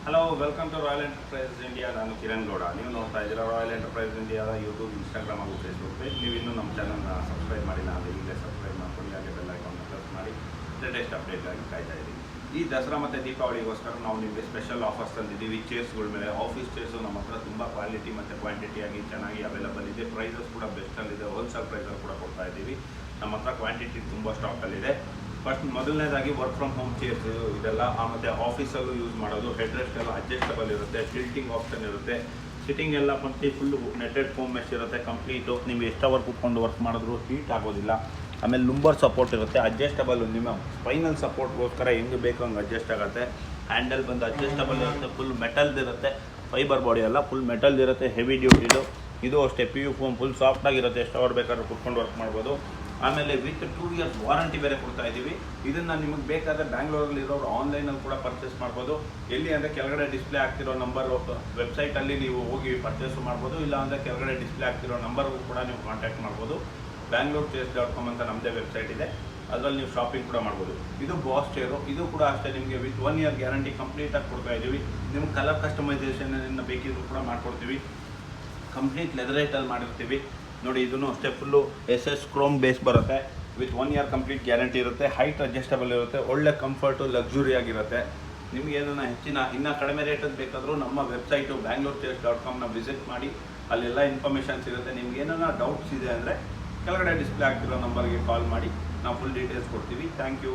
Hello, welcome to Royal Enterprises India. ನಾನು ಕಿರಣ್ ಗೌಡ. ನೀವು ನೋಡ್ತಾ ಇದ್ದೀರಾ ರಾಯಲ್ ಎಂಟರ್ಪ್ರೈಸ್ ಇಂಡಿಯಾದ ಯೂಟ್ಯೂಬ್, ಇನ್ಸ್ಟಾಗ್ರಾಮ್ ಹಾಗೂ ಫೇಸ್ಬುಕ್ ಪೇಜ್. ನೀವು ಇನ್ನೂ ನಮ್ಮ ಚಾನಲ್ನ ಸಬ್ಸ್ಕ್ರೈಬ್ ಮಾಡಿಲ್ಲ ಅಂದರೆ ಈಗಲೇ ಸಬ್ಸ್ಕ್ರೈಬ್ ಮಾಡ್ಕೊಂಡು, ಹಾಗೆ ಬೆಲ್ ಐಕಾನ್ನ ಪ್ರೆಸ್ ಮಾಡಿ ಲೇಟೆಸ್ಟ್ ಅಪ್ಡೇಟ್ಗಾಗಿ ಕಾಯ್ತಾ ಇದ್ದೀವಿ. ಈ ದಸರಾ ಮತ್ತು ದೀಪಾವಳಿಗೋಸ್ಕರ ನಾವು ನಿಮಗೆ ಸ್ಪೆಷಲ್ ಆಫರ್ಸ್ ತಂದಿದ್ದೀವಿ. ಚೇರ್ಸ್ಗಳ ಮೇಲೆ ಆಫೀಸ್ ಚೇರ್ಸು ನಮ್ಮ ಹತ್ರ ತುಂಬ ಕ್ವಾಲಿಟಿ ಮತ್ತು ಕ್ವಾಂಟಿಟಿಯಾಗಿ ಚೆನ್ನಾಗಿ ಅವೈಲಬಲ್ ಇದೆ. ಪ್ರೈಸಸ್ ಕೂಡ ಬೆಸ್ಟಲ್ಲಿದೆ. ಹೋಲ್ಸೇಲ್ ಪ್ರೈಸಲ್ಲಿ ಕೂಡ ಕೊಡ್ತಾ ಇದ್ದೀವಿ. ನಮ್ಮ ಹತ್ರ ಕ್ವಾಂಟಿಟಿ ತುಂಬ ಸ್ಟಾಕಲ್ಲಿದೆ. ಫಸ್ಟ್ ಮೊದಲನೇದಾಗಿ ವರ್ಕ್ ಫ್ರಮ್ ಹೋಮ್ ಚೇರ್ಸ್ ಇದೆಲ್ಲ, ಮತ್ತು ಆಫೀಸಲ್ಲೂ ಯೂಸ್ ಮಾಡೋದು. ಹೆಡ್ ರೆಸ್ಟ್ ಎಲ್ಲ ಅಡ್ಜಸ್ಟಬಲ್ ಇರುತ್ತೆ, ಟಿಲ್ಟಿಂಗ್ ಆಪ್ಷನ್ ಇರುತ್ತೆ. ಸಿಟ್ಟಿಂಗ್ ಎಲ್ಲ ಫುಲ್ಲು ನೆಟೆಡ್ ಫೋಮ್ ಮೆಶ್ ಇರುತ್ತೆ ಕಂಪ್ಲೀಟು. ನಿಮಗೆ ಎಷ್ಟವರ್ ಕೂತ್ಕೊಂಡು ವರ್ಕ್ ಮಾಡಿದ್ರು ಹೀಟ್ ಆಗೋದಿಲ್ಲ. ಆಮೇಲೆ ಲುಂಬರ್ ಸಪೋರ್ಟ್ ಇರುತ್ತೆ, ಅಡ್ಜಸ್ಟಬಲ್. ನಿಮ್ಮ ಸ್ಪೈನಲ್ ಸಪೋರ್ಟ್ಗೋಸ್ಕರ ಹೆಂಗೆ ಬೇಕು ಹಂಗೆ ಅಡ್ಜಸ್ಟ್ ಆಗುತ್ತೆ. ಹ್ಯಾಂಡಲ್ ಬಂದು ಅಡ್ಜಸ್ಟಬಲ್ ಇರುತ್ತೆ, ಫುಲ್ ಮೆಟಲ್ದಿರುತ್ತೆ. ಫೈಬರ್ ಬಾಡಿ ಎಲ್ಲ ಫುಲ್ ಮೆಟಲ್ದಿರುತ್ತೆ, ಹೆವಿ ಡ್ಯೂಟಿದು. ಇದು ಅಷ್ಟೇ PU ಫೋಮ್ ಫುಲ್ ಸಾಫ್ಟಾಗಿರುತ್ತೆ, ಎಷ್ಟು ಅವರ್ ಬೇಕಾದ್ರೂ ಕೂತ್ಕೊಂಡು ವರ್ಕ್ ಮಾಡ್ಬೋದು. ಆಮೇಲೆ ವಿತ್ 2 ಇಯರ್ಸ್ ವಾರಂಟಿ ಬೇರೆ ಕೊಡ್ತಾ ಇದ್ದೀವಿ. ಇದನ್ನು ನಿಮಗೆ ಬೇಕಾದರೆ ಬ್ಯಾಂಗ್ಳೂರಲ್ಲಿ ಇರೋರು ಆನ್ಲೈನಲ್ಲಿ ಕೂಡ ಪರ್ಚೇಸ್ ಮಾಡ್ಬೋದು. ಎಲ್ಲಿ ಅಂದರೆ ಕೆಳಗಡೆ ಡಿಸ್ಪ್ಲೇ ಆಗ್ತಿರೋ ನಂಬರು ವೆಬ್ಸೈಟಲ್ಲಿ ನೀವು ಹೋಗಿ ಪರ್ಚೇಸು ಮಾಡ್ಬೋದು. ಇಲ್ಲ ಅಂದರೆ ಕೆಳಗಡೆ ಡಿಸ್ಪ್ಲೇ ಆಗ್ತಿರೋ ನಂಬರ್ಗೂ ಕೂಡ ನೀವು ಕಾಂಟ್ಯಾಕ್ಟ್ ಮಾಡ್ಬೋದು. bangalorechairs.com ಅಂತ ನಮ್ಮದೇ ವೆಬ್ಸೈಟ್ ಇದೆ, ಅದರಲ್ಲಿ ನೀವು ಶಾಪಿಂಗ್ ಕೂಡ ಮಾಡ್ಬೋದು. ಇದು ಬಾಸ್ ಚೇರು. ಇದು ಕೂಡ ಅಷ್ಟೇ, ನಿಮಗೆ ವಿತ್ 1 ಇಯರ್ ಗ್ಯಾರಂಟಿ ಕಂಪ್ಲೀಟಾಗಿ ಕೊಡ್ತಾ ಇದ್ದೀವಿ. ನಿಮ್ಗೆ ಕಲರ್ ಕಸ್ಟಮೈಸೇಷನ್ ಬೇಕಿದ್ರು ಕೂಡ ಮಾಡ್ಕೊಡ್ತೀವಿ. ಕಂಪ್ಲೀಟ್ ಲೆದರ್ ರೇಟಲ್ಲಿ ಮಾಡಿರ್ತೀವಿ. ನೋಡಿ, ಇದನ್ನು ಅಷ್ಟೇ ಫುಲ್ಲು SS ಕ್ರೋಮ್ ಬೇಸ್ ಬರುತ್ತೆ. ವಿತ್ 1 ಇಯರ್ ಕಂಪ್ಲೀಟ್ ಗ್ಯಾರಂಟಿ ಇರುತ್ತೆ. ಹೈಟ್ ಅಡ್ಜಸ್ಟಬಲ್ ಇರುತ್ತೆ. ಒಳ್ಳೆ ಕಂಫರ್ಟು, ಲಕ್ಸುರಿ ಆಗಿರುತ್ತೆ. ನಿಮ್ಗೆ ಏನನ್ನ ಇನ್ನೂ ಕಡಿಮೆ ರೇಟಲ್ಲಿ ಬೇಕಾದರೂ ನಮ್ಮ ವೆಬ್ಸೈಟು bangalorechairs.comನ ವಿಸಿಟ್ ಮಾಡಿ. ಅಲ್ಲೆಲ್ಲ ಇನ್ಫಾರ್ಮೇಷನ್ಸ್ ಇರುತ್ತೆ. ನಿಮ್ಗೆ ಏನನ್ನ ಡೌಟ್ಸ್ ಇದೆ ಅಂದರೆ ಕೆಳಗಡೆ ಡಿಸ್ಪ್ಲೇ ಆಗ್ತಿರೋ ನಂಬರ್ಗೆ ಕಾಲ್ ಮಾಡಿ, ನಾವು ಫುಲ್ ಡೀಟೇಲ್ಸ್ ಕೊಡ್ತೀವಿ. Thank you.